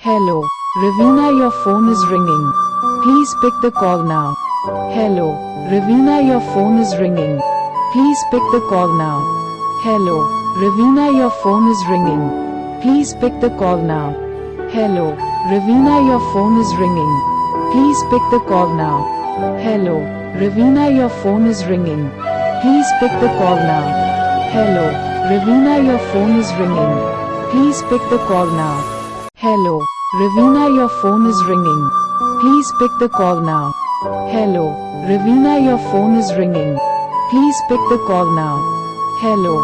Hello, Ravina, your phone is ringing. Please pick the call now. Hello, Ravina, your phone is ringing. Please pick the call now. Hello, Ravina, your phone is ringing. Please pick the call now. Hello, Ravina, your phone is ringing. Please pick the call now. Hello, Ravina, your phone is ringing. Please pick the call now. Hello, Ravina, your phone is ringing. Please pick the call now. Hello, Ravina, your phone is ringing. Please pick the call now. Hello, Ravina, your phone is ringing. Please pick the call now. Hello,